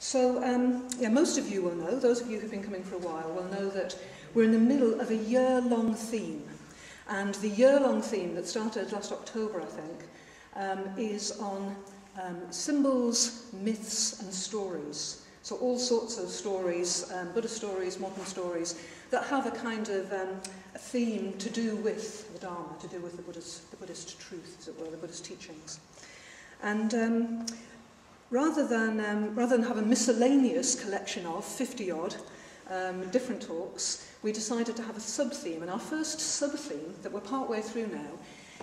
So, most of you will know, those of you who've been coming for a while will know that we're in the middle of a year-long theme. And the year-long theme that started last October, I think, is on symbols, myths and stories. So all sorts of stories, Buddhist stories, modern stories, that have a kind of a theme to do with the Dharma, to do with the Buddhist truth, as it were, the Buddhist teachings. And rather than have a miscellaneous collection of 50-odd different talks, we decided to have a sub-theme. And our first sub-theme, that we're partway through now,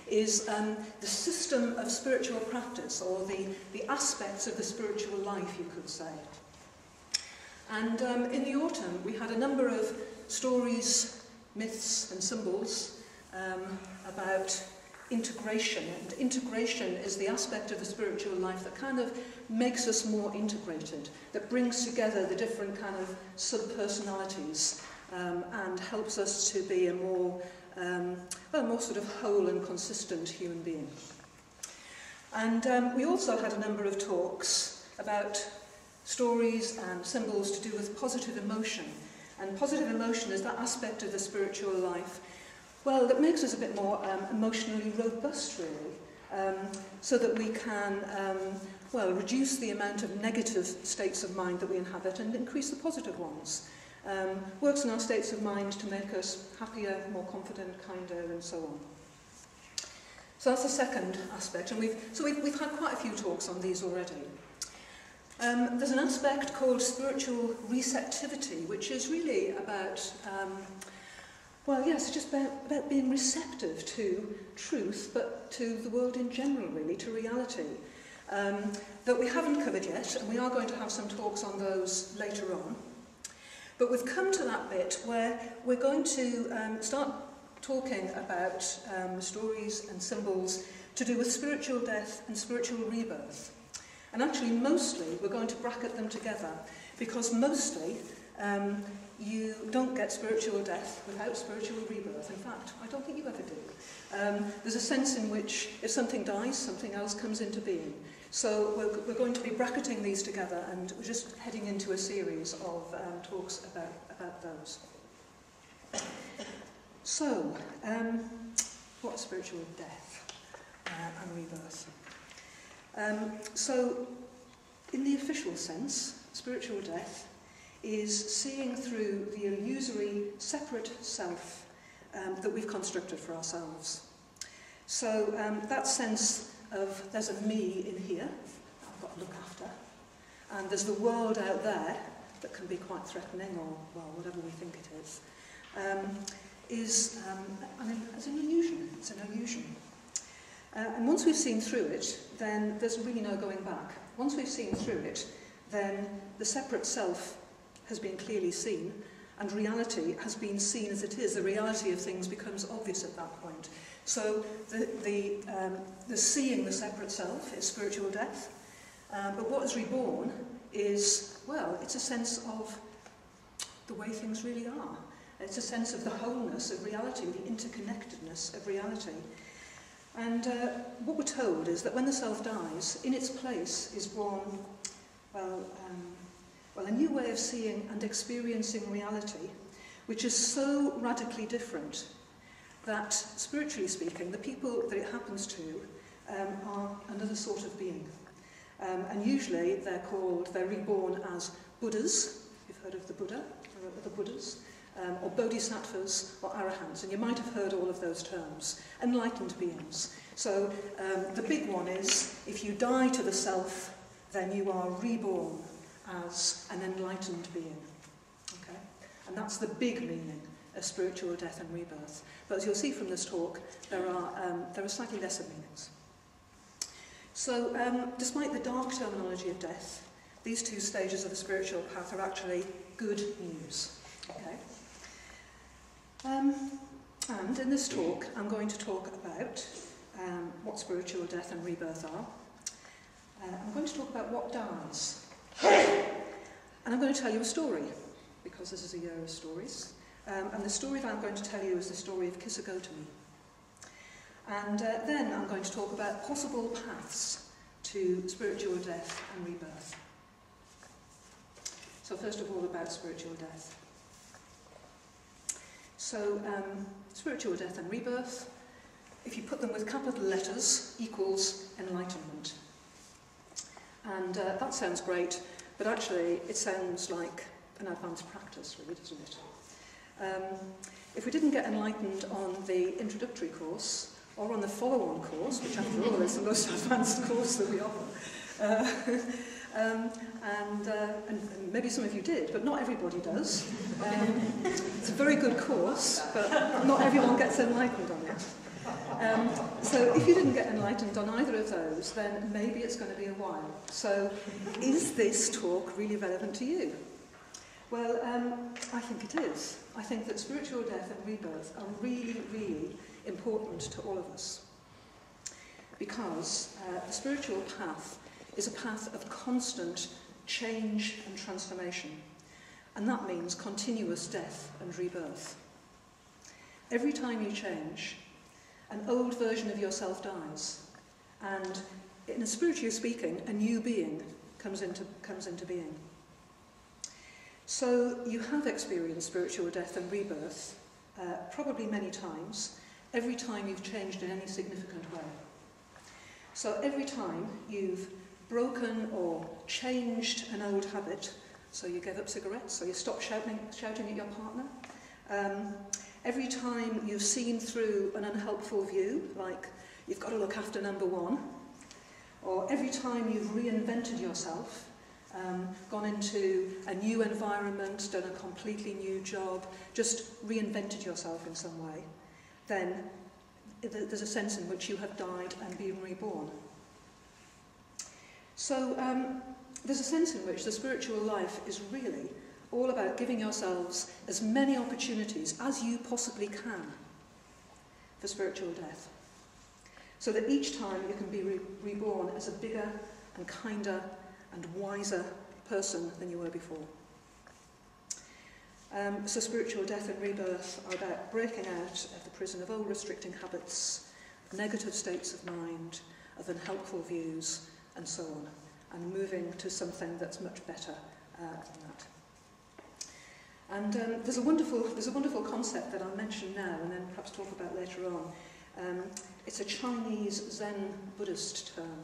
is the system of spiritual practice, or the aspects of the spiritual life, you could say. And in the autumn, we had a number of stories, myths and symbols about integration. And integration is the aspect of the spiritual life that kind of makes us more integrated, that brings together the different kind of sub-personalities and helps us to be a more sort of whole and consistent human being. And we also had a number of talks about stories and symbols to do with positive emotion. And positive emotion is that aspect of the spiritual life, well, that makes us a bit more emotionally robust, really, so that we can, reduce the amount of negative states of mind that we inhabit and increase the positive ones. Works on our states of mind to make us happier, more confident, kinder, and so on. So that's the second aspect, and we've had quite a few talks on these already. There's an aspect called spiritual receptivity, which is really about, it's just about being receptive to truth, but to the world in general, really, to reality, that we haven't covered yet, and we are going to have some talks on those later on. But we've come to that bit where we're going to start talking about stories and symbols to do with spiritual death and spiritual rebirth. And actually, mostly, we're going to bracket them together, because mostly you don't get spiritual death without spiritual rebirth. In fact, I don't think you ever do. There's a sense in which if something dies, something else comes into being. So we're going to be bracketing these together, and we're just heading into a series of talks about those. So, what's spiritual death and rebirth? So, in the official sense, spiritual death is seeing through the illusory, separate self that we've constructed for ourselves. So, that sense of there's a me in here that I've got to look after, and there's the world out there that can be quite threatening, or, well, whatever we think it is it's an illusion. It's an illusion. And once we've seen through it, then there's really no going back. Once we've seen through it, then the separate self has been clearly seen, and reality has been seen as it is. The reality of things becomes obvious at that point. So the seeing the separate self is spiritual death, but what is reborn is, well, it's a sense of the way things really are. It's a sense of the wholeness of reality, the interconnectedness of reality. And what we're told is that when the self dies, in its place is born, a new way of seeing and experiencing reality, which is so radically different that, spiritually speaking, the people that it happens to are another sort of being. And usually they're reborn as Buddhas. You've heard of the Buddha, or the Buddhas. Or bodhisattvas, or arahants, and you might have heard all of those terms. Enlightened beings. So the big one is, if you die to the self, then you are reborn as an enlightened being. Okay? And that's the big meaning of spiritual death and rebirth. But as you'll see from this talk, there are slightly lesser meanings. So despite the dark terminology of death, these two stages of the spiritual path are actually good news. Okay? And in this talk, I'm going to talk about what spiritual death and rebirth are. I'm going to talk about what dies. And I'm going to tell you a story, because this is a year of stories. And the story that I'm going to tell you is the story of Kisagotami. And then I'm going to talk about possible paths to spiritual death and rebirth. first of all about spiritual death. So, spiritual death and rebirth, if you put them with capital letters, equals enlightenment. And that sounds great, but actually it sounds like an advanced practice, really, doesn't it? If we didn't get enlightened on the introductory course, or on the follow-on course, which after all is the most advanced course that we offer, and maybe some of you did, but not everybody does. It's a very good course, but not everyone gets enlightened on it. So if you didn't get enlightened on either of those, then maybe it's going to be a while. So is this talk really relevant to you? Well, I think it is. I think that spiritual death and rebirth are really, really important to all of us. Because the spiritual path is a path of constant change and transformation. And that means continuous death and rebirth. Every time you change, an old version of yourself dies. And in a spiritually speaking, a new being comes into being. So you have experienced spiritual death and rebirth, probably many times, every time you've changed in any significant way. So every time you've broken or changed an old habit, so you gave up cigarettes, so you stopped shouting at your partner, every time you've seen through an unhelpful view, like you've got to look after number one, or every time you've reinvented yourself, gone into a new environment, done a completely new job, just reinvented yourself in some way, then there's a sense in which you have died and been reborn. So there's a sense in which the spiritual life is really all about giving yourselves as many opportunities as you possibly can for spiritual death, so that each time you can be reborn as a bigger and kinder and wiser person than you were before. So spiritual death and rebirth are about breaking out of the prison of old restricting habits, negative states of mind, of unhelpful views, and so on, and moving to something that's much better than that. And there's a wonderful concept that I'll mention now and then perhaps talk about later on. It's a Chinese Zen Buddhist term.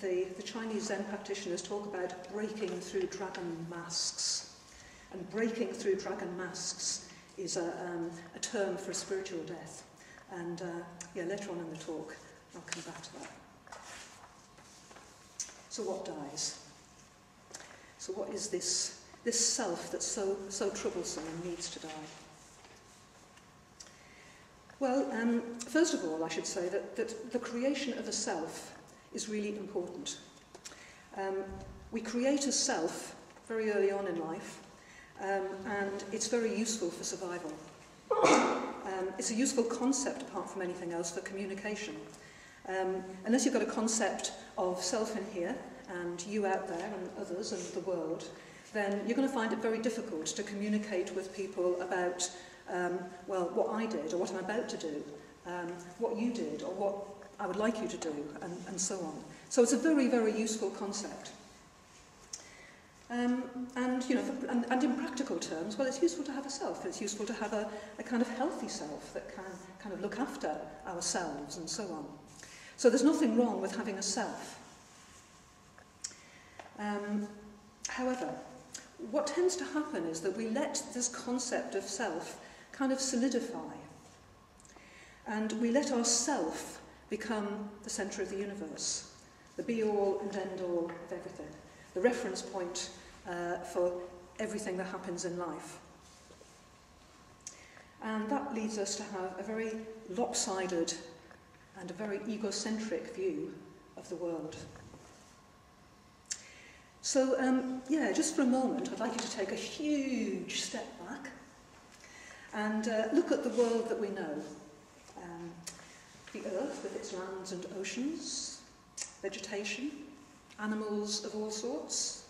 The Chinese Zen practitioners talk about breaking through dragon masks. And breaking through dragon masks is a term for spiritual death. And later on in the talk, I'll come back to that. So what dies? So what is this self that's so troublesome and needs to die? Well, first of all, I should say that the creation of a self is really important. We create a self very early on in life, and it's very useful for survival. It's a useful concept, apart from anything else, for communication. Unless you've got a concept of self in here, and you out there, and others, and the world, then you're going to find it very difficult to communicate with people about, what I did, or what I'm about to do, what you did, or what I would like you to do, and so on. So it's a very, very useful concept. And in practical terms, well, it's useful to have a self. It's useful to have a kind of healthy self that can kind of look after ourselves and so on. So there's nothing wrong with having a self. However, what tends to happen is that we let this concept of self kind of solidify. And we let our self become the centre of the universe, the be-all and end-all of everything, the reference point for everything that happens in life. And that leads us to have a very lopsided and a very egocentric view of the world. So, just for a moment, I'd like you to take a huge step back and look at the world that we know. The earth with its lands and oceans, vegetation, animals of all sorts,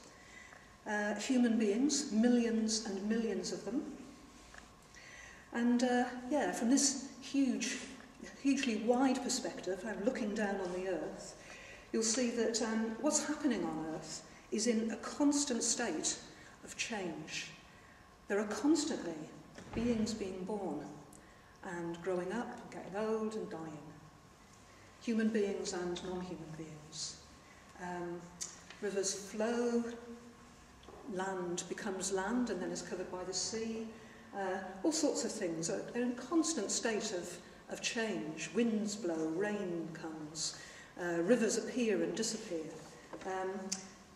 human beings, millions and millions of them. And from this hugely wide perspective, looking down on the earth, you'll see that what's happening on earth is in a constant state of change. There are constantly beings being born and growing up, and getting old and dying. Human beings and non-human beings. Rivers flow, land becomes land and then is covered by the sea. All sorts of things. They're in a constant state of change. Winds blow, rain comes, rivers appear and disappear.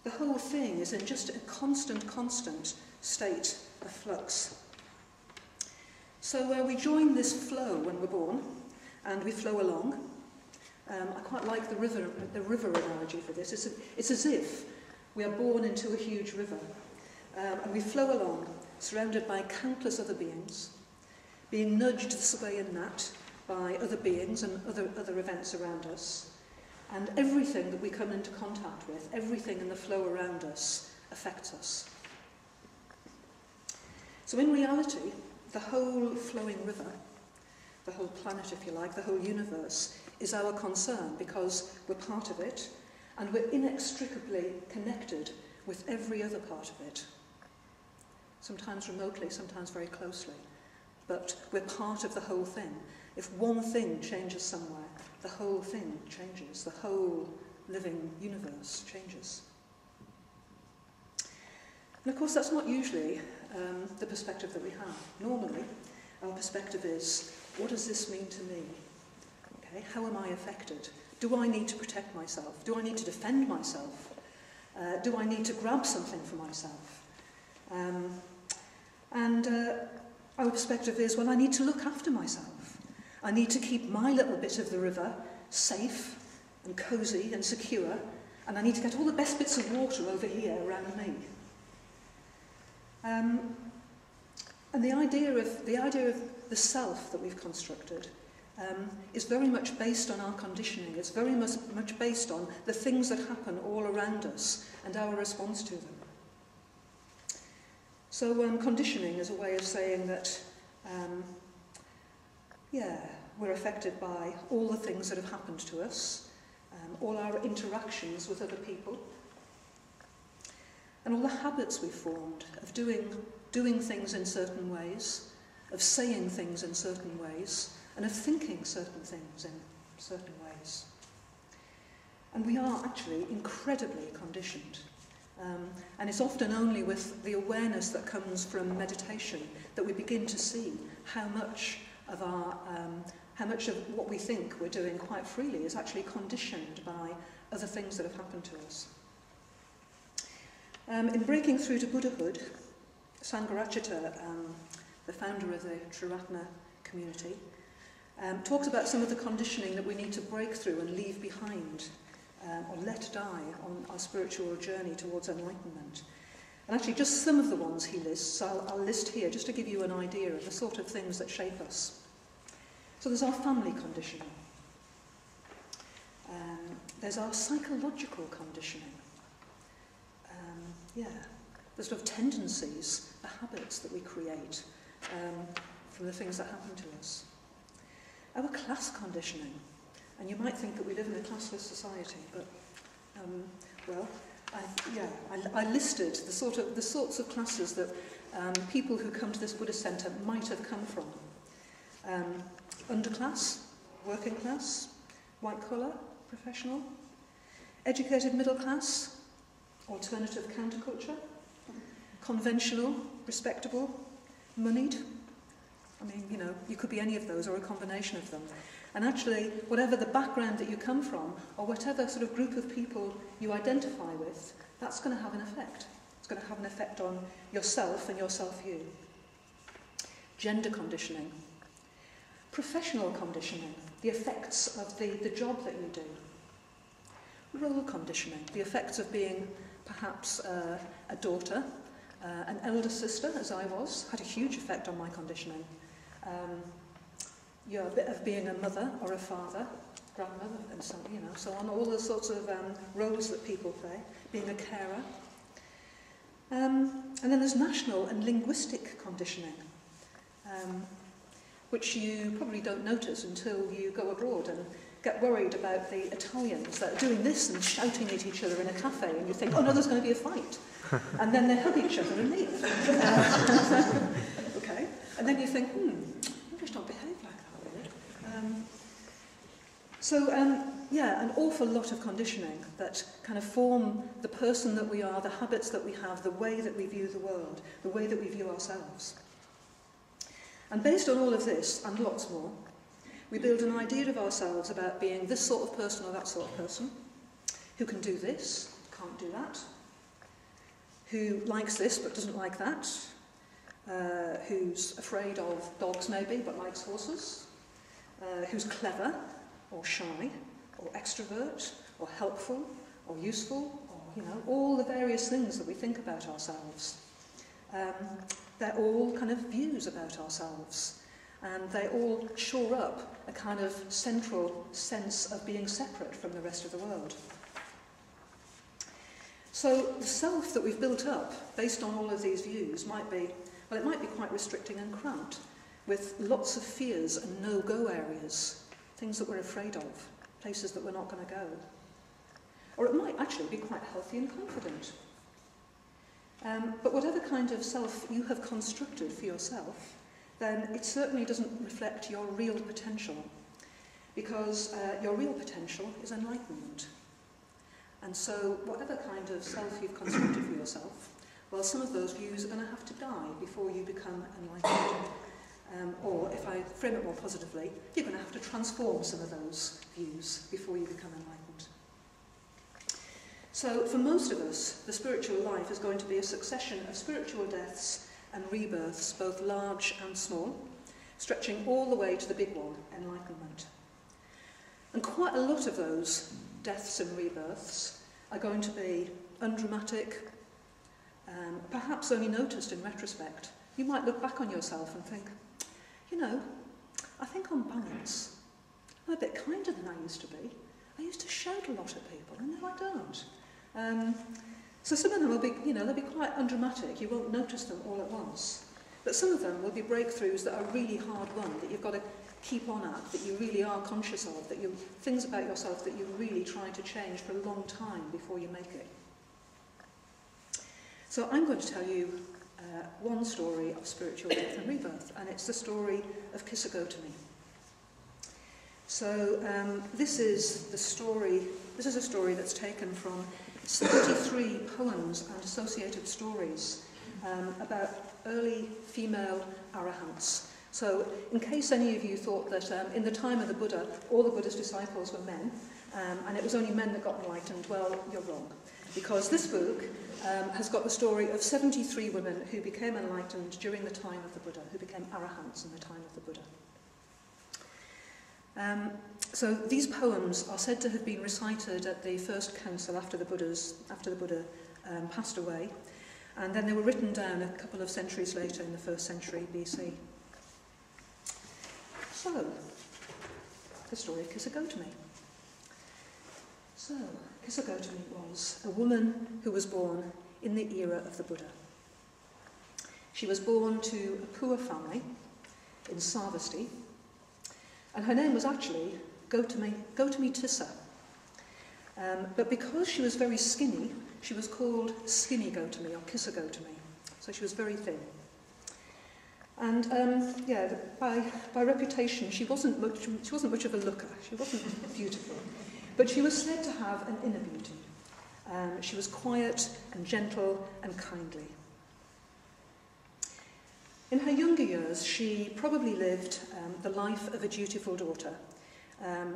The whole thing is in just a constant state of flux. So we join this flow when we're born, and we flow along. I quite like the river analogy for this. It's as if we are born into a huge river, and we flow along, surrounded by countless other beings, being nudged this way and that by other beings and other events around us. And everything that we come into contact with, everything in the flow around us, affects us. So in reality, the whole flowing river, the whole planet, if you like, the whole universe, is our concern because we're part of it and we're inextricably connected with every other part of it. Sometimes remotely, sometimes very closely. But we're part of the whole thing. If one thing changes somewhere, the whole thing changes. The whole living universe changes. And of course, that's not usually the perspective that we have. Normally, our perspective is, what does this mean to me? Okay, how am I affected? Do I need to protect myself? Do I need to defend myself? Do I need to grab something for myself? Our perspective is, well, I need to look after myself. I need to keep my little bit of the river safe and cosy and secure, and I need to get all the best bits of water over here around me. And the idea of the self that we've constructed is very much based on our conditioning. It's very much based on the things that happen all around us and our response to them. So conditioning is a way of saying that, we're affected by all the things that have happened to us, all our interactions with other people, and all the habits we've formed of doing things in certain ways, of saying things in certain ways, and of thinking certain things in certain ways. And we are actually incredibly conditioned. And it's often only with the awareness that comes from meditation that we begin to see how much of what we think we're doing quite freely is actually conditioned by other things that have happened to us. In Breaking Through to Buddhahood, Sangha Night, the founder of the Triratna community, talks about some of the conditioning that we need to break through and leave behind, or let die on our spiritual journey towards enlightenment. And actually just some of the ones he lists, I'll list here just to give you an idea of the sort of things that shape us. So there's our family conditioning. There's our psychological conditioning. The sort of tendencies, the habits that we create from the things that happen to us. Our class conditioning. And you might think that we live in a classless society, but, I listed the sorts of classes that people who come to this Buddhist Centre might have come from. Underclass, working class, white collar, professional, educated middle class, alternative counterculture, conventional, respectable, moneyed. I mean, you could be any of those or a combination of them. And actually, whatever the background that you come from, or whatever sort of group of people you identify with, that's going to have an effect. It's going to have an effect on yourself and your self-view. Gender conditioning. Professional conditioning, the effects of the job that you do. Role conditioning, the effects of being perhaps a daughter, an elder sister, as I was, had a huge effect on my conditioning. A bit of being a mother or a father, grandmother, and so on, all the sorts of roles that people play, being a carer. And then there's national and linguistic conditioning, which you probably don't notice until you go abroad and get worried about the Italians that are doing this and shouting at each other in a cafe, and you think, oh no, there's going to be a fight. And then they hug each other and leave. Okay. And then you think, English don't behave like that, really. Yeah, an awful lot of conditioning that kind of form the person that we are, the habits that we have, the way that we view the world, the way that we view ourselves. And based on all of this, and lots more, we build an idea of ourselves about being this sort of person or that sort of person, who can do this, can't do that, who likes this but doesn't like that, who's afraid of dogs maybe but likes horses, who's clever or shy or extrovert or helpful or useful, or all the various things that we think about ourselves. They're all kind of views about ourselves, and they all shore up a kind of central sense of being separate from the rest of the world. So the self that we've built up based on all of these views might be quite restricting and cramped, with lots of fears and no-go areas, things that we're afraid of, places that we're not going to go. Or it might actually be quite healthy and confident. But whatever kind of self you have constructed for yourself, then it certainly doesn't reflect your real potential, because your real potential is enlightenment. And so whatever kind of self you've constructed for yourself, well, some of those views are going to have to die before you become enlightened. Or, if I frame it more positively, you're going to have to transform some of those views before you become enlightened. So, for most of us, the spiritual life is going to be a succession of spiritual deaths and rebirths, both large and small, stretching all the way to the big one, enlightenment. And quite a lot of those deaths and rebirths are going to be undramatic, perhaps only noticed in retrospect. You might look back on yourself and think, I think on balance, I'm a bit kinder than I used to be. I used to shout a lot at people, and now I don't. So some of them will be, they'll be quite undramatic. You won't notice them all at once. But some of them will be breakthroughs that are really hard won, that you've got to keep on at, that you really are conscious of, things about yourself that you're really trying to change for a long time before you make it. So I'm going to tell you one story of spiritual death and rebirth, and it's the story of Kisagotami. So this is a story that's taken from 73 poems and associated stories about early female arahants. So in case any of you thought that in the time of the Buddha, all the Buddha's disciples were men, and it was only men that got enlightened, well, you're wrong. Because this book has got the story of 73 women who became enlightened during the time of the Buddha, who became arahants in the time of the Buddha. So these poems are said to have been recited at the first council after the Buddha passed away, and then they were written down a couple of centuries later in the 1st century BC. So, the story of Kisagotami. So, Kisagotami was a woman who was born in the era of the Buddha. She was born to a poor family in Sarvasti, and her name was actually Gotami Tissa. But because she was very skinny, she was called Skinny Gotami or Kisagotami. So she was very thin. And by reputation, she wasn't much of a looker. She wasn't beautiful, but she was said to have an inner beauty. She was quiet and gentle and kindly. In her younger years, she probably lived the life of a dutiful daughter.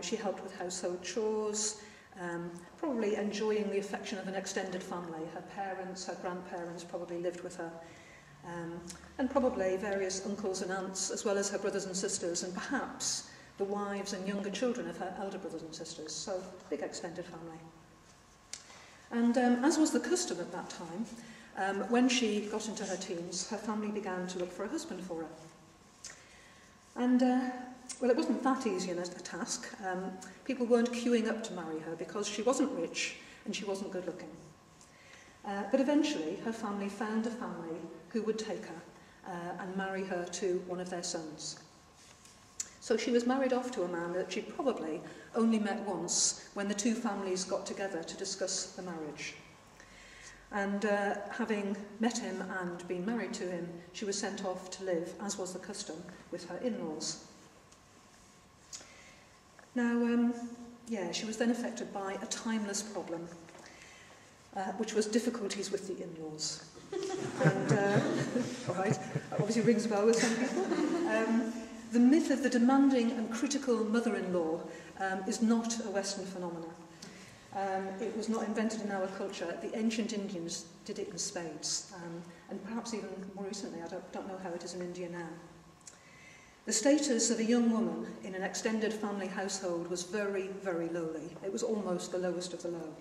She helped with household chores, probably enjoying the affection of an extended family. Her parents, her grandparents probably lived with her, and probably various uncles and aunts, as well as her brothers and sisters, and perhaps the wives and younger children of her elder brothers and sisters. So, big extended family. And as was the custom at that time, when she got into her teens, her family began to look for a husband for her. And, well, it wasn't that easy a task. People weren't queuing up to marry her because she wasn't rich and she wasn't good looking. But eventually, her family found a family who would take her and marry her to one of their sons. So she was married off to a man that she'd probably only met once when the two families got together to discuss the marriage. And having met him and been married to him, she was sent off to live, as was the custom, with her in-laws. Now, she was then affected by a timeless problem, which was difficulties with the in-laws. And, all right, that obviously rings a bell with some people. The myth of the demanding and critical mother-in-law is not a Western phenomenon. It was not invented in our culture. The ancient Indians did it in spades, and perhaps even more recently. I don't know how it is in India now. The status of a young woman in an extended family household was very, very lowly. It was almost the lowest of the low.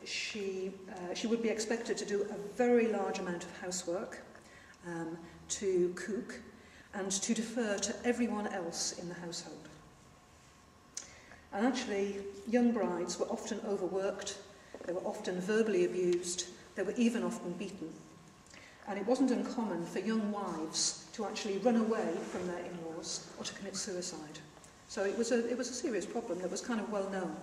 She would be expected to do a very large amount of housework, to cook, and to defer to everyone else in the household. And actually, young brides were often overworked, they were often verbally abused, they were even often beaten. And it wasn't uncommon for young wives to actually run away from their in-laws or to commit suicide. So it was a serious problem that was kind of well known.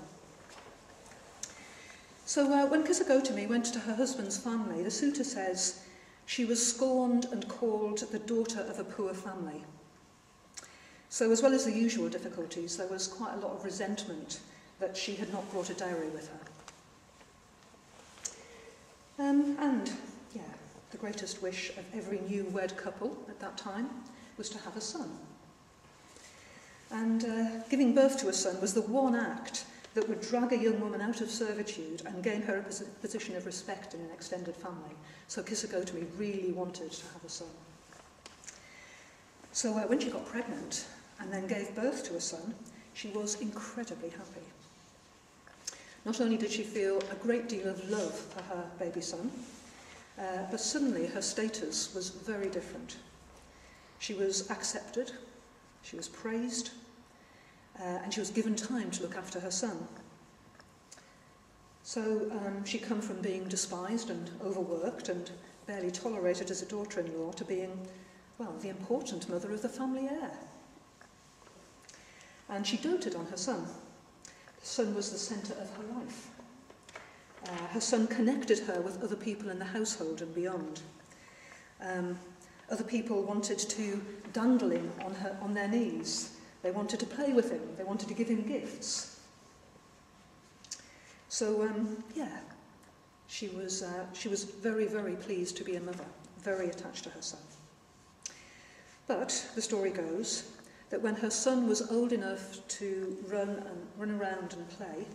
So when Kisagotami went to her husband's family, the sutta says she was scorned and called the daughter of a poor family. So as well as the usual difficulties, there was quite a lot of resentment that she had not brought a dowry with her. The greatest wish of every new wed couple at that time was to have a son. And giving birth to a son was the one act that would drag a young woman out of servitude and gain her a position of respect in an extended family. So Kisagotami really wanted to have a son. So when she got pregnant and then gave birth to a son, she was incredibly happy. Not only did she feel a great deal of love for her baby son, but suddenly her status was very different. She was accepted, she was praised, and she was given time to look after her son. So she'd come from being despised and overworked and barely tolerated as a daughter-in-law to being, well, the important mother of the family heir. And she doted on her son. The son was the centre of her life. Her son connected her with other people in the household and beyond. Other people wanted to dandle him on their knees. They wanted to play with him. They wanted to give him gifts. So, she was very, very pleased to be a mother, very attached to her son. But the story goes that when her son was old enough to run around and play,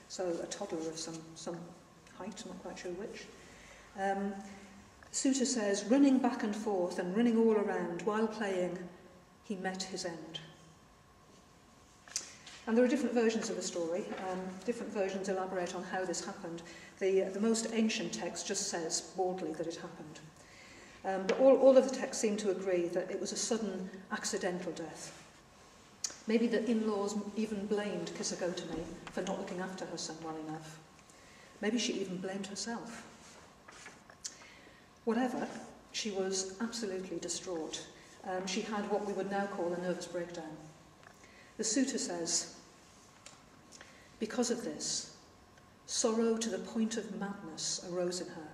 so a toddler of some height, not quite sure which, Sutta says, running back and forth and running all around while playing, he met his end. And there are different versions of the story. Different versions elaborate on how this happened. The most ancient text just says baldly that it happened. But all of the texts seem to agree that it was a sudden, accidental death. Maybe the in-laws even blamed Kisagotami for not looking after her son well enough. Maybe she even blamed herself. Whatever, she was absolutely distraught. She had what we would now call a nervous breakdown. The sutta says, because of this, sorrow to the point of madness arose in her.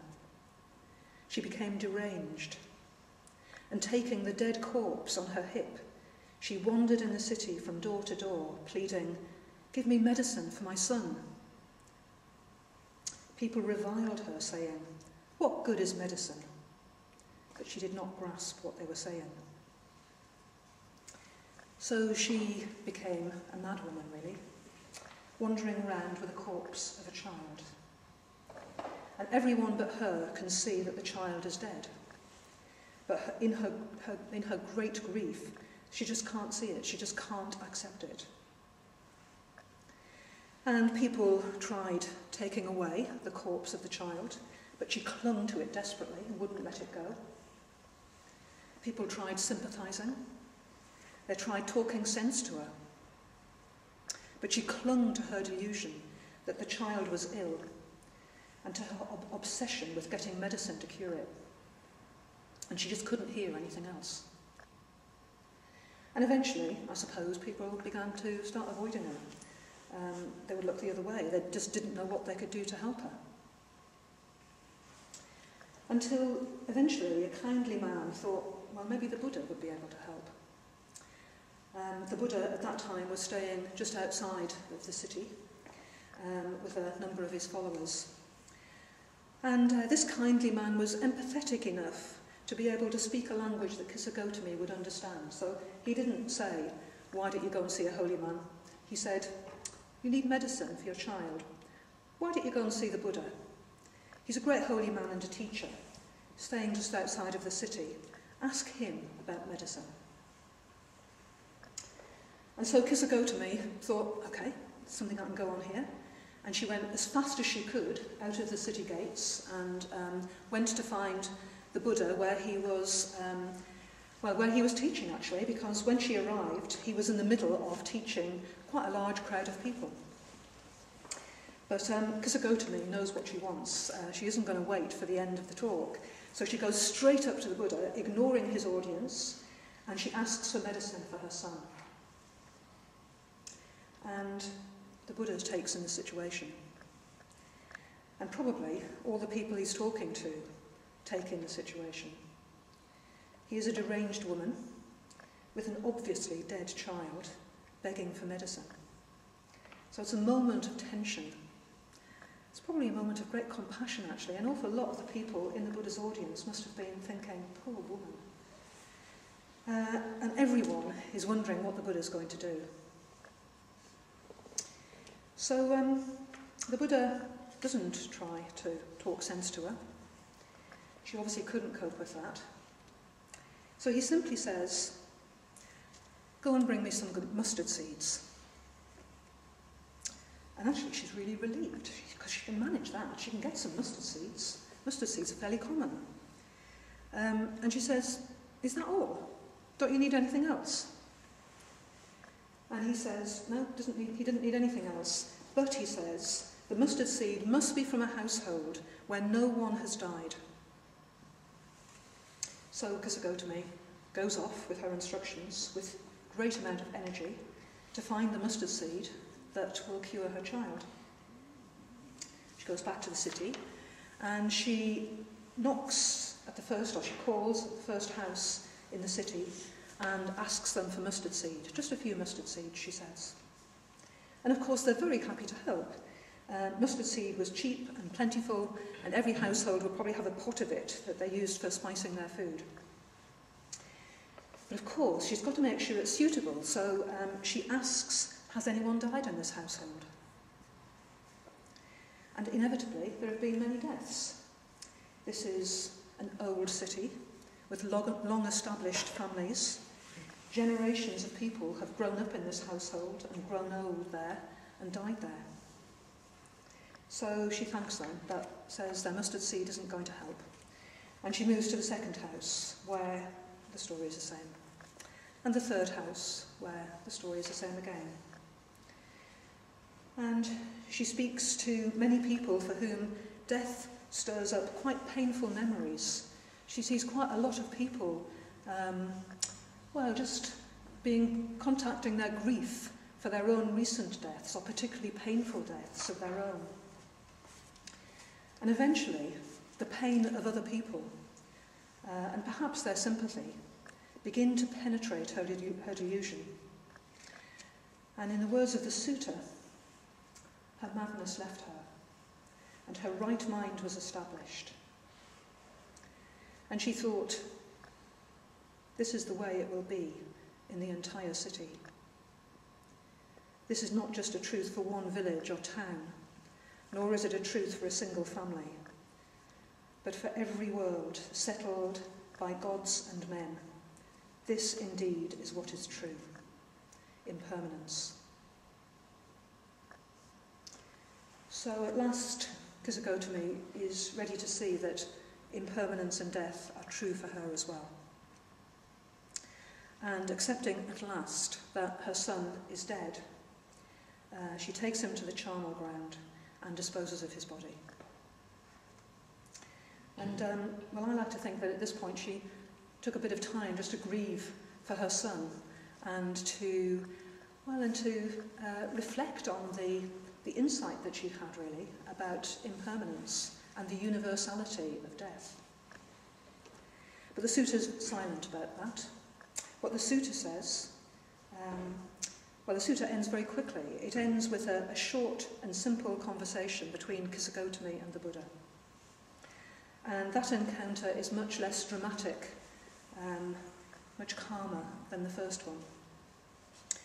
She became deranged, and taking the dead corpse on her hip, she wandered in the city from door to door, pleading, "Give me medicine for my son." People reviled her, saying, "What good is medicine?" But she did not grasp what they were saying. So she became a madwoman, really, wandering around with the corpse of a child. And everyone but her can see that the child is dead. But in her great grief, she just can't see it. She just can't accept it. And people tried taking away the corpse of the child, but she clung to it desperately and wouldn't let it go. People tried sympathising. They tried talking sense to her. But she clung to her delusion that the child was ill and to her obsession with getting medicine to cure it. And she just couldn't hear anything else. And eventually, I suppose, people began to start avoiding her. They would look the other way. They just didn't know what they could do to help her. Until eventually a kindly man thought, well, maybe the Buddha would be able to help. The Buddha at that time was staying just outside of the city with a number of his followers. And this kindly man was empathetic enough to be able to speak a language that Kisagotami would understand. So he didn't say, why don't you go and see a holy man? He said, you need medicine for your child. Why don't you go and see the Buddha? He's a great holy man and a teacher, staying just outside of the city. Ask him about medicine. And so Kisagotami thought, okay, something I can go on here. And she went as fast as she could out of the city gates and went to find the Buddha where he was, where he was teaching actually, because when she arrived, he was in the middle of teaching quite a large crowd of people. But Kisagotami knows what she wants. She isn't going to wait for the end of the talk. So she goes straight up to the Buddha, ignoring his audience, and she asks for medicine for her son. And the Buddha takes in the situation. And probably all the people he's talking to take in the situation. He is a deranged woman with an obviously dead child begging for medicine. So it's a moment of tension. It's probably a moment of great compassion, actually. An awful lot of the people in the Buddha's audience must have been thinking, poor woman. And everyone is wondering what the Buddha's going to do. So the Buddha doesn't try to talk sense to her. She obviously couldn't cope with that. So he simply says, go and bring me some good mustard seeds. And actually she's really relieved, because she can manage that. She can get some mustard seeds. Mustard seeds are fairly common. And she says, is that all? Don't you need anything else? And he says, no, he didn't need anything else. But he says, the mustard seed must be from a household where no one has died. So Kisagotami goes off with her instructions with great amount of energy to find the mustard seed that will cure her child. She goes back to the city and she knocks at the first, or she calls at the first house in the city and asks them for mustard seed. Just a few mustard seeds, she says. And of course they're very happy to help. Mustard seed was cheap and plentiful, and every household would probably have a pot of it that they used for spicing their food. But of course, she's got to make sure it's suitable, so she asks, has anyone died in this household? And inevitably, there have been many deaths. This is an old city with long-established families. Generations of people have grown up in this household and grown old there and died there. So she thanks them, but says their mustard seed isn't going to help. And she moves to the second house, where the story is the same. And the third house, where the story is the same again. And she speaks to many people for whom death stirs up quite painful memories. She sees quite a lot of people, just contacting their grief for their own recent deaths, or particularly painful deaths of their own. And eventually, the pain of other people, and perhaps their sympathy, begin to penetrate her delusion. And in the words of the sutta, her madness left her, and her right mind was established. And she thought, this is the way it will be in the entire city. This is not just a truth for one village or town, nor is it a truth for a single family, but for every world settled by gods and men. This indeed is what is true, impermanence. So at last, Kisagotami is ready to see that impermanence and death are true for her as well. And accepting at last that her son is dead, she takes him to the charnel ground and disposes of his body. And I like to think that at this point she took a bit of time just to grieve for her son and to reflect on the insight that she'd had, really, about impermanence and the universality of death. But the suta's silent about that. What the sutta says, the sutta ends very quickly. It ends with a short and simple conversation between Kisagotami and the Buddha. And that encounter is much less dramatic, much calmer than the first one.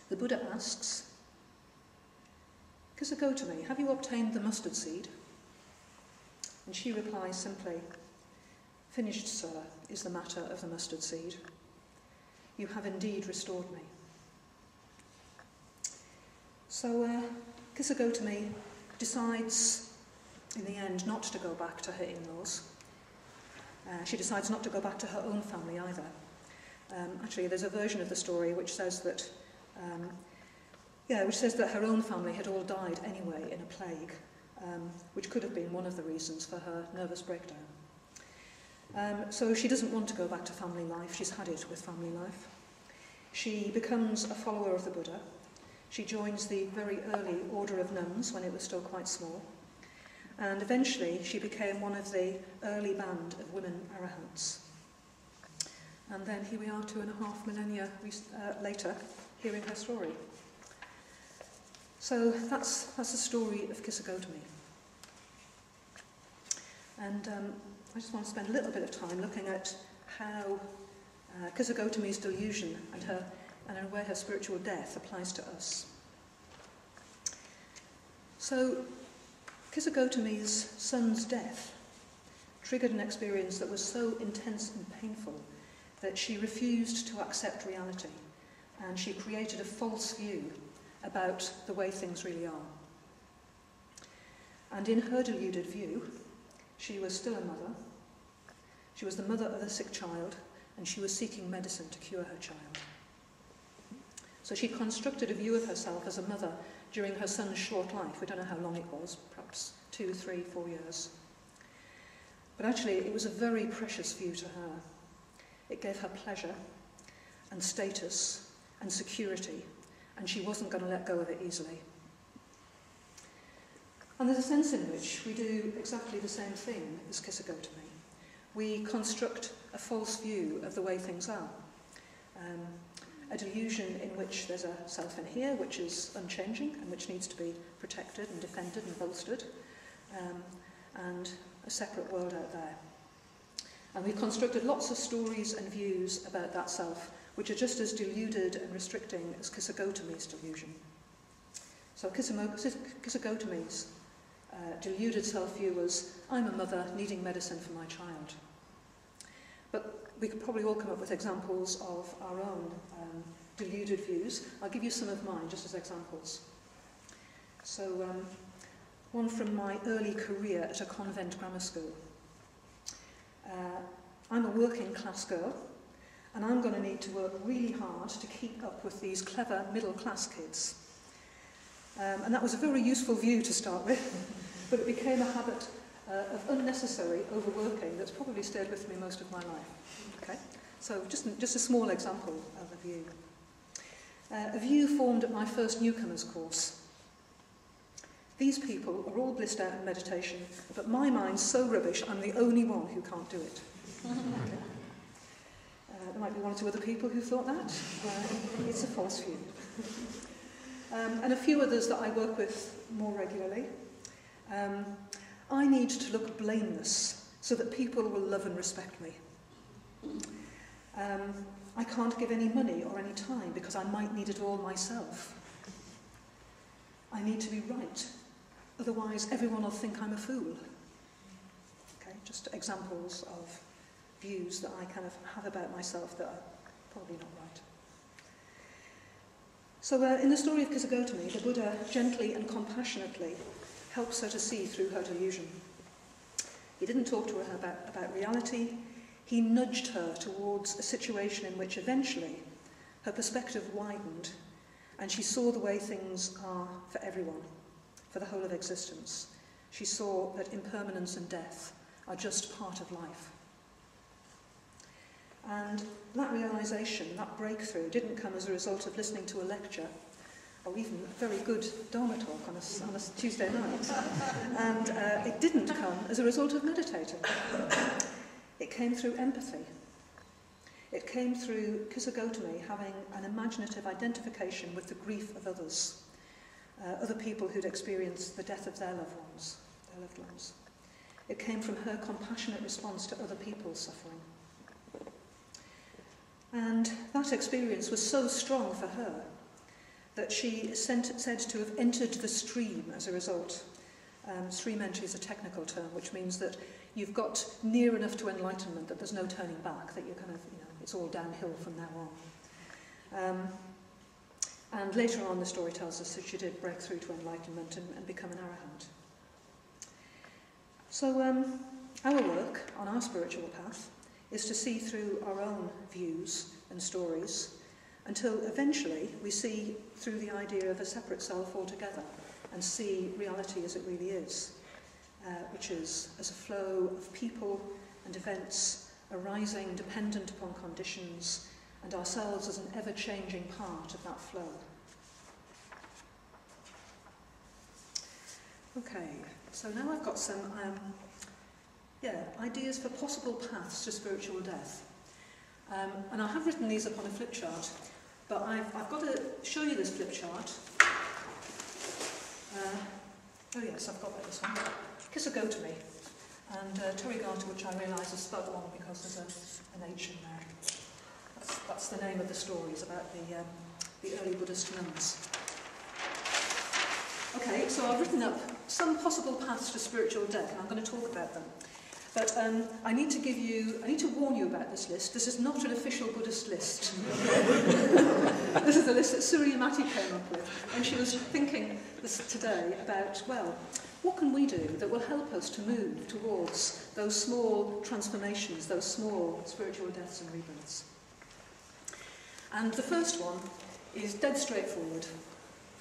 The Buddha asks, "Kisagotami, have you obtained the mustard seed?" And she replies simply, "Finished, sir, is the matter of the mustard seed. You have indeed restored me." So Kisagotami decides, in the end, not to go back to her in-laws. She decides not to go back to her own family either. Actually, there's a version of the story which says that her own family had all died anyway in a plague, which could have been one of the reasons for her nervous breakdown. So she doesn't want to go back to family life. She's had it with family life. She becomes a follower of the Buddha. She joins the very early order of nuns when it was still quite small. And eventually she became one of the early band of women arahants. And then here we are 2.5 millennia later, hearing her story. So that's the story of Kisagotami. And I just want to spend a little bit of time looking at how Kisagotami's delusion and where her spiritual death applies to us. So, Kisagotami's son's death triggered an experience that was so intense and painful that she refused to accept reality, and she created a false view about the way things really are. And in her deluded view, she was still a mother. She was the mother of a sick child, and she was seeking medicine to cure her child. So she constructed a view of herself as a mother during her son's short life. We don't know how long it was, perhaps 2, 3, 4 years. But actually, it was a very precious view to her. It gave her pleasure and status and security, and she wasn't going to let go of it easily. And there's a sense in which we do exactly the same thing as Kisagotami. We construct a false view of the way things are. A delusion in which there's a self in here which is unchanging and which needs to be protected and defended and bolstered, and a separate world out there. And we've constructed lots of stories and views about that self which are just as deluded and restricting as Kisagotami's delusion. So Kisagotami's deluded self-view was, I'm a mother needing medicine for my child. But we could probably all come up with examples of our own deluded views. I'll give you some of mine just as examples. So one from my early career at a convent grammar school. I'm a working class girl, and I'm going to need to work really hard to keep up with these clever middle class kids. And that was a very useful view to start with, but it became a habit of unnecessary overworking that's probably stayed with me most of my life. Okay? So just a small example of a view. A view formed at my first newcomers course. These people are all blissed out in meditation, but my mind's so rubbish I'm the only one who can't do it. Okay. There might be one or two other people who thought that. It's a false view. And a few others that I work with more regularly. I need to look blameless so that people will love and respect me. I can't give any money or any time because I might need it all myself. I need to be right, otherwise everyone will think I'm a fool. Okay, just examples of views that I kind of have about myself that are probably not right. So in the story of Kisagotami, the Buddha gently and compassionately helps her to see through her delusion. He didn't talk to her about reality. He nudged her towards a situation in which eventually her perspective widened and she saw the way things are for everyone, for the whole of existence. She saw that impermanence and death are just part of life. And that realisation, that breakthrough, didn't come as a result of listening to a lecture, or even a very good Dharma talk on a Tuesday night. And it didn't come as a result of meditating. It came through empathy. It came through Kisagotami having an imaginative identification with the grief of others, other people who'd experienced the death of their loved ones. It came from her compassionate response to other people's suffering. And that experience was so strong for her that she said to have entered the stream as a result. Stream entry is a technical term, which means that you've got near enough to enlightenment that there's no turning back, that you're kind of, it's all downhill from now on. And later on, the story tells us that she did break through to enlightenment and become an arahant. So our work on our spiritual path is to see through our own views and stories until eventually we see through the idea of a separate self altogether and see reality as it really is, which is as a flow of people and events arising dependent upon conditions, and ourselves as an ever-changing part of that flow. Okay, so now I've got some ideas for possible paths to spiritual death. And I have written these up on a flip chart, but I've got to show you this flip chart. Oh yes, I've got this one. Kisagotami and Torigata, which I realise is spelled wrong because there's an H in there. That's the name of the stories about the early Buddhist nuns. Okay, so I've written up some possible paths to spiritual death, and I'm going to talk about them. But I need to warn you about this list. This is not an official Buddhist list. This is the list that Suryamati came up with. And she was thinking this today about, well, what can we do that will help us to move towards those small transformations, those small spiritual deaths and rebirths? And the first one is dead straightforward.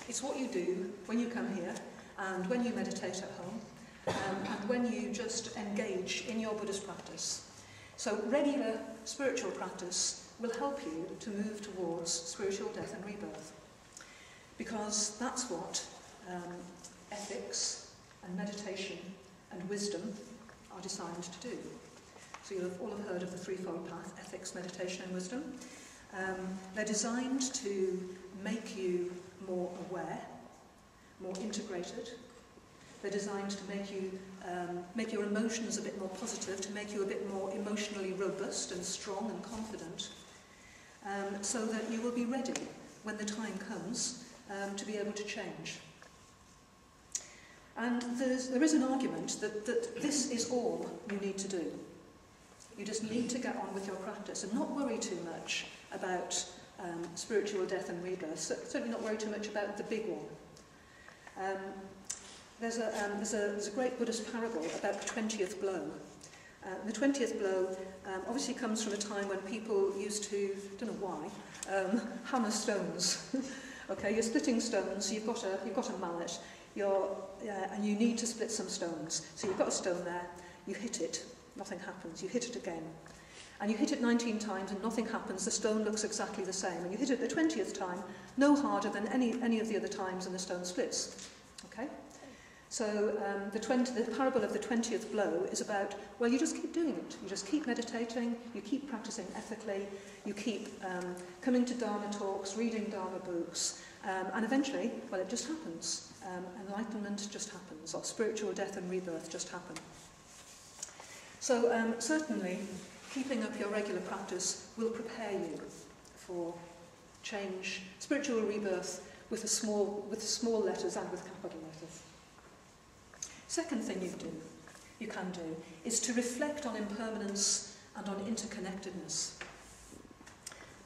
It's what you do when you come here and when you meditate at home. And when you just engage in your Buddhist practice. So regular spiritual practice will help you to move towards spiritual death and rebirth. Because that's what ethics and meditation and wisdom are designed to do. So you'll have all have heard of the threefold path, ethics, meditation and wisdom. They're designed to make you more aware, more integrated. They're designed to make you make your emotions a bit more positive, to make you a bit more emotionally robust and strong and confident, so that you will be ready when the time comes to be able to change. And there is an argument that this is all you need to do. You just need to get on with your practice and not worry too much about spiritual death and rebirth. Certainly not worry too much about the big one. There's a great Buddhist parable about the 20th blow. The 20th blow obviously comes from a time when people used to, don't know why, hammer stones. Okay, you're splitting stones, you've got a mallet, and you need to split some stones. So you've got a stone there, you hit it, nothing happens, you hit it again. And you hit it 19 times and nothing happens, the stone looks exactly the same. And you hit it the 20th time, no harder than any of the other times, and the stone splits. Okay? So the parable of the 20th blow is about, well, you just keep doing it. You just keep meditating, you keep practicing ethically, you keep coming to Dharma talks, reading Dharma books, and eventually, well, it just happens. Enlightenment just happens, or spiritual death and rebirth just happen. So certainly, keeping up your regular practice will prepare you for change, spiritual rebirth with small letters and with capital letters. Second thing you can do, is to reflect on impermanence and on interconnectedness.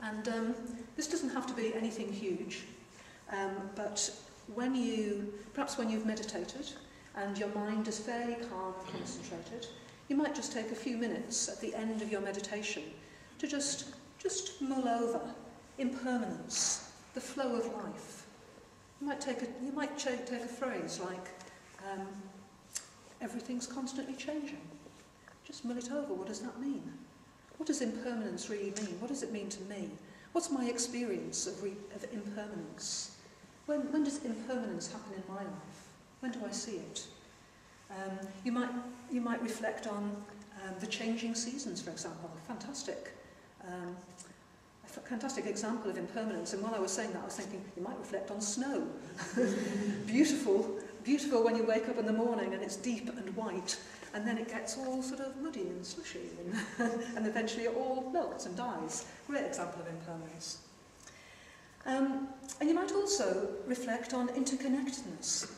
And this doesn't have to be anything huge, but perhaps when you've meditated and your mind is fairly calm and concentrated, you might just take a few minutes at the end of your meditation to just mull over impermanence, the flow of life. You might take a phrase like, everything's constantly changing. Just mull it over. What does that mean? what does impermanence really mean? What does it mean to me? What's my experience of impermanence? When does impermanence happen in my life? When do I see it? You might reflect on the changing seasons, for example. A fantastic example of impermanence. And while I was saying that, I was thinking you might reflect on snow. Beautiful when you wake up in the morning and it's deep and white, and then it gets all sort of muddy and slushy, and eventually it all melts and dies. Great example of impermanence. And you might also reflect on interconnectedness.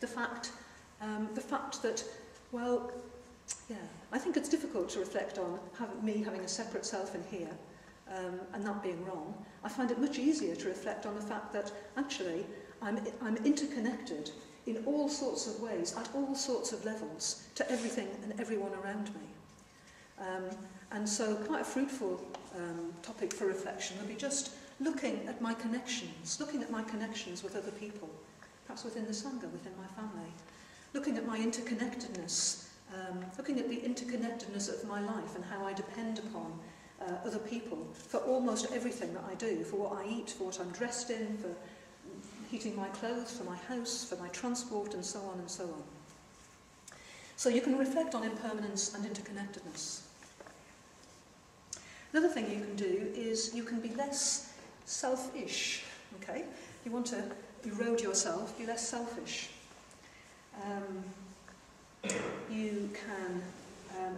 The fact that, well, yeah, I think it's difficult to reflect on me having a separate self in here, and that being wrong. I find it much easier to reflect on the fact that actually I'm interconnected in all sorts of ways, at all sorts of levels, to everything and everyone around me. And so quite a fruitful topic for reflection would be just looking at my connections with other people, perhaps within the Sangha, within my family, looking at my interconnectedness, looking at the interconnectedness of my life and how I depend upon other people for almost everything that I do, for what I eat, for what I'm dressed in, for heating my clothes, for my house, for my transport, and so on and so on. So you can reflect on impermanence and interconnectedness. Another thing you can do is you can be less selfish, okay? You want to erode yourself, be less selfish. You can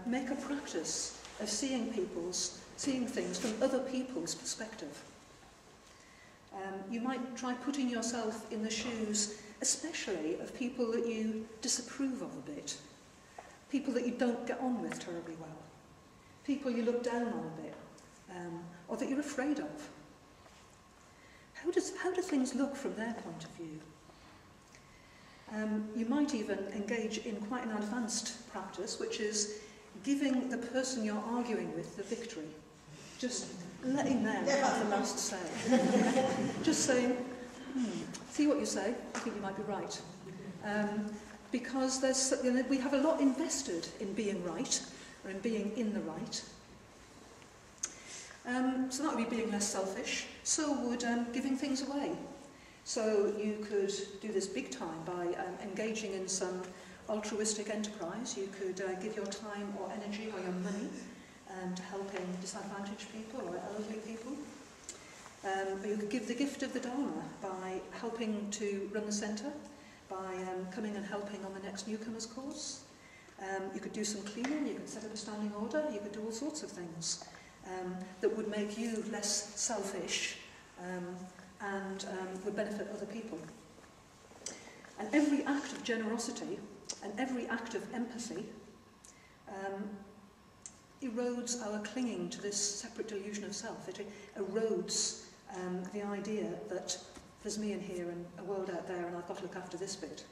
make a practice of seeing things from other people's perspective. You might try putting yourself in the shoes, especially of people that you disapprove of a bit, people that you don't get on with terribly well, people you look down on a bit, or that you're afraid of. How do things look from their point of view? You might even engage in quite an advanced practice, which is giving the person you're arguing with the victory. Just letting them have the last say. Just saying, see what you say, I think you might be right. Because we have a lot invested in being right, or in being in the right. So that would be being less selfish. So would giving things away. So you could do this big time by engaging in some altruistic enterprise. You could give your time or energy or your money to helping disadvantaged people or elderly people. Or you could give the gift of the Dharma by helping to run the centre, by coming and helping on the next newcomers course. You could do some cleaning, you could set up a standing order, you could do all sorts of things that would make you less selfish and would benefit other people. And every act of generosity and every act of empathy erodes our clinging to this separate delusion of self. It erodes the idea that there's me in here and a world out there and I've got to look after this bit.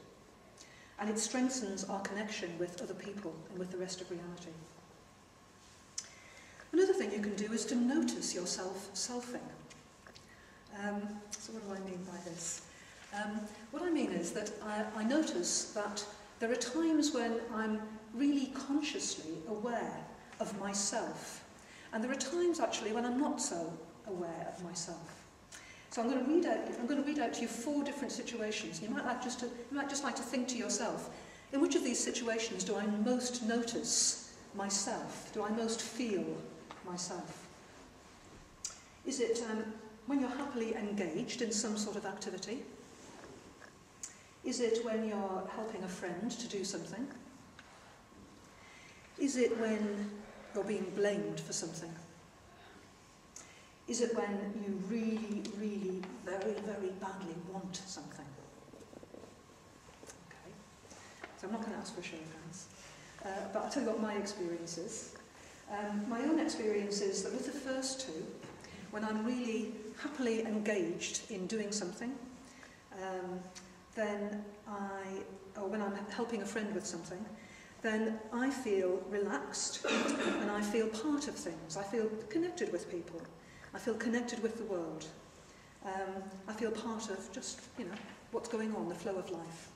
And it strengthens our connection with other people and with the rest of reality. Another thing you can do is to notice yourself selfing. So what do I mean by this? What I mean is that I notice that there are times when I'm really consciously aware of myself. And there are times actually when I'm not so aware of myself. So I'm going to read out to you 4 different situations. You might just like to think to yourself, in which of these situations do I most notice myself? Do I most feel myself? Is it when you're happily engaged in some sort of activity? Is it when you're helping a friend to do something? Is it when you're being blamed for something? Is it when you really, really, very, very badly want something? Okay. So I'm not going to ask for a show of hands. But I'll tell you what my experience is. My own experience is that with the first 2, when I'm really happily engaged in doing something, or when I'm helping a friend with something, then I feel relaxed and I feel part of things. I feel connected with people. I feel connected with the world. I feel part of just, what's going on, the flow of life.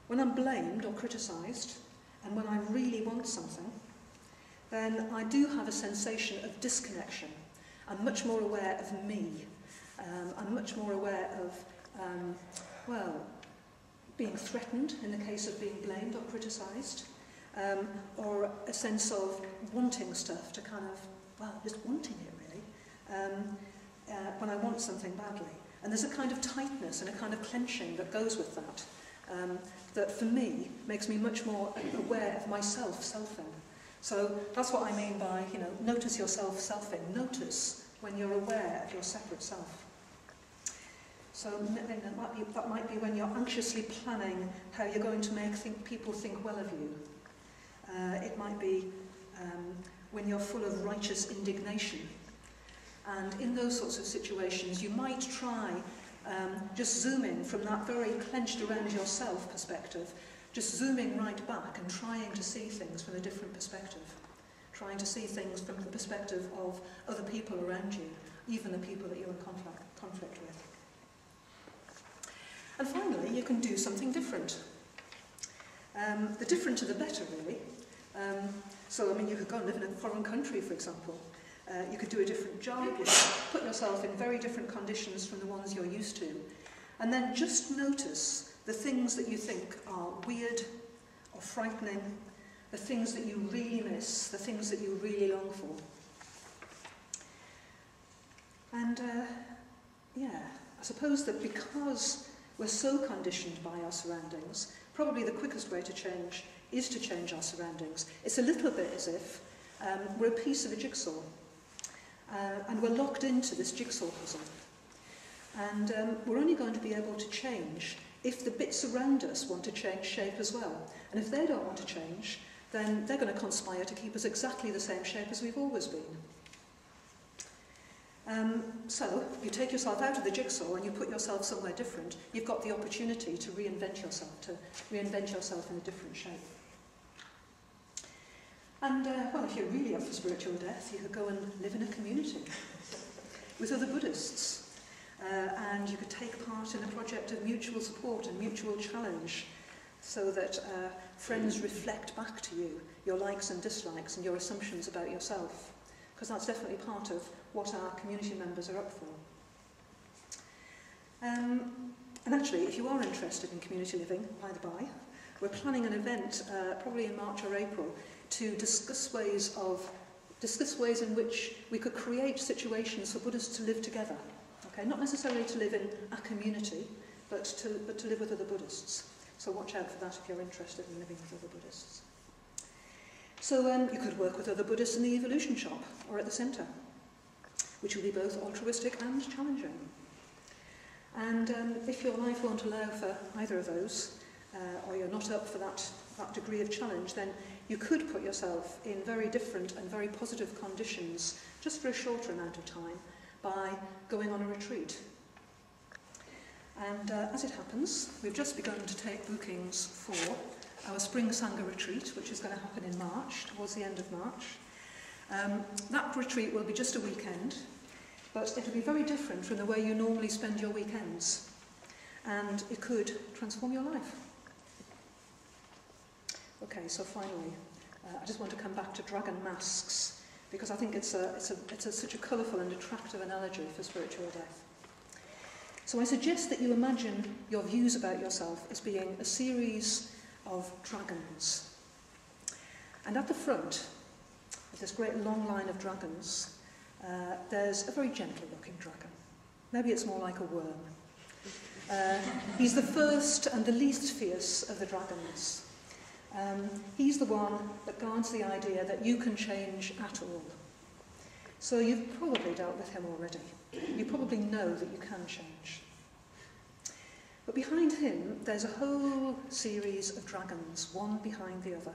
When I'm blamed or criticised, and when I really want something, then I do have a sensation of disconnection. I'm much more aware of me. I'm much more aware of, being threatened in the case of being blamed or criticised, or a sense of wanting stuff to kind of, just wanting it really, when I want something badly. And there's a kind of tightness and a kind of clenching that goes with that, that for me makes me much more aware of myself, selfing. So that's what I mean by, notice yourself, selfing. Notice when you're aware of your separate self. So that might be when you're anxiously planning how you're going to make people think well of you. It might be when you're full of righteous indignation. And in those sorts of situations, you might try just zooming from that very clenched around yourself perspective, just zooming right back and trying to see things from a different perspective. Trying to see things from the perspective of other people around you, even the people that you're in conflict with. And finally, you can do something different. The different to the better, really. You could go and live in a foreign country, for example. You could do a different job. You could put yourself in very different conditions from the ones you're used to. And then just notice the things that you think are weird or frightening, the things that you really miss, the things that you really long for. And, I suppose that because we're so conditioned by our surroundings, probably the quickest way to change is to change our surroundings. It's a little bit as if we're a piece of a jigsaw, and we're locked into this jigsaw puzzle. And we're only going to be able to change if the bits around us want to change shape as well. And if they don't want to change, then they're going to conspire to keep us exactly the same shape as we've always been. So, if you take yourself out of the jigsaw and you put yourself somewhere different, you've got the opportunity to reinvent yourself in a different shape. And, if you're really up for spiritual death, you could go and live in a community with other Buddhists. And you could take part in a project of mutual support and mutual challenge, so that friends reflect back to you your likes and dislikes and your assumptions about yourself, because that's definitely part of what our community members are up for. And actually, if you are interested in community living, by the by, we're planning an event, probably in March or April, to discuss ways in which we could create situations for Buddhists to live together. Okay, not necessarily to live in a community, but to live with other Buddhists. So watch out for that if you're interested in living with other Buddhists. So you could work with other Buddhists in the evolution shop or at the centre, which will be both altruistic and challenging. And if your life won't allow for either of those, or you're not up for that degree of challenge, then you could put yourself in very different and very positive conditions just for a shorter amount of time by going on a retreat. And as it happens, we've just begun to take bookings for our Spring Sangha retreat, which is going to happen in March, towards the end of March. That retreat will be just a weekend, but it'll be very different from the way you normally spend your weekends. And it could transform your life. Okay, so finally, I just want to come back to dragon masks, because I think it's such a colourful and attractive analogy for spiritual death. So I suggest that you imagine your views about yourself as being a series of dragons. And at the front, with this great long line of dragons, there's a very gentle-looking dragon. Maybe it's more like a worm. He's the first and the least fierce of the dragons. He's the one that guards the idea that you can change at all. So you've probably dealt with him already. You probably know that you can change. But behind him, there's a whole series of dragons, one behind the other.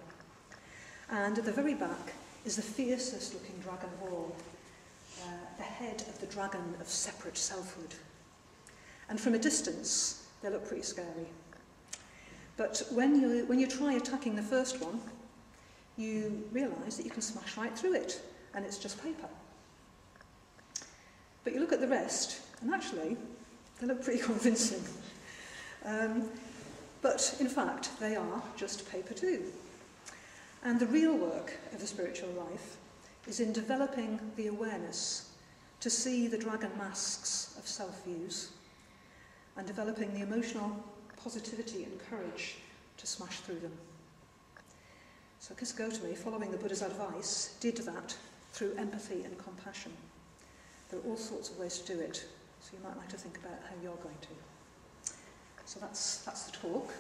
And at the very back is the fiercest looking dragon of all, the head of the dragon of separate selfhood. And from a distance, they look pretty scary. But when you try attacking the first one, you realise that you can smash right through it, and it's just paper. But you look at the rest, and actually, they look pretty convincing. But in fact, they are just paper too. And the real work of the spiritual life is in developing the awareness to see the dragon masks of self-views and developing the emotional positivity and courage to smash through them. So Kisagotami, following the Buddha's advice, did that through empathy and compassion. There are all sorts of ways to do it, so you might like to think about how you're going to. So that's the talk.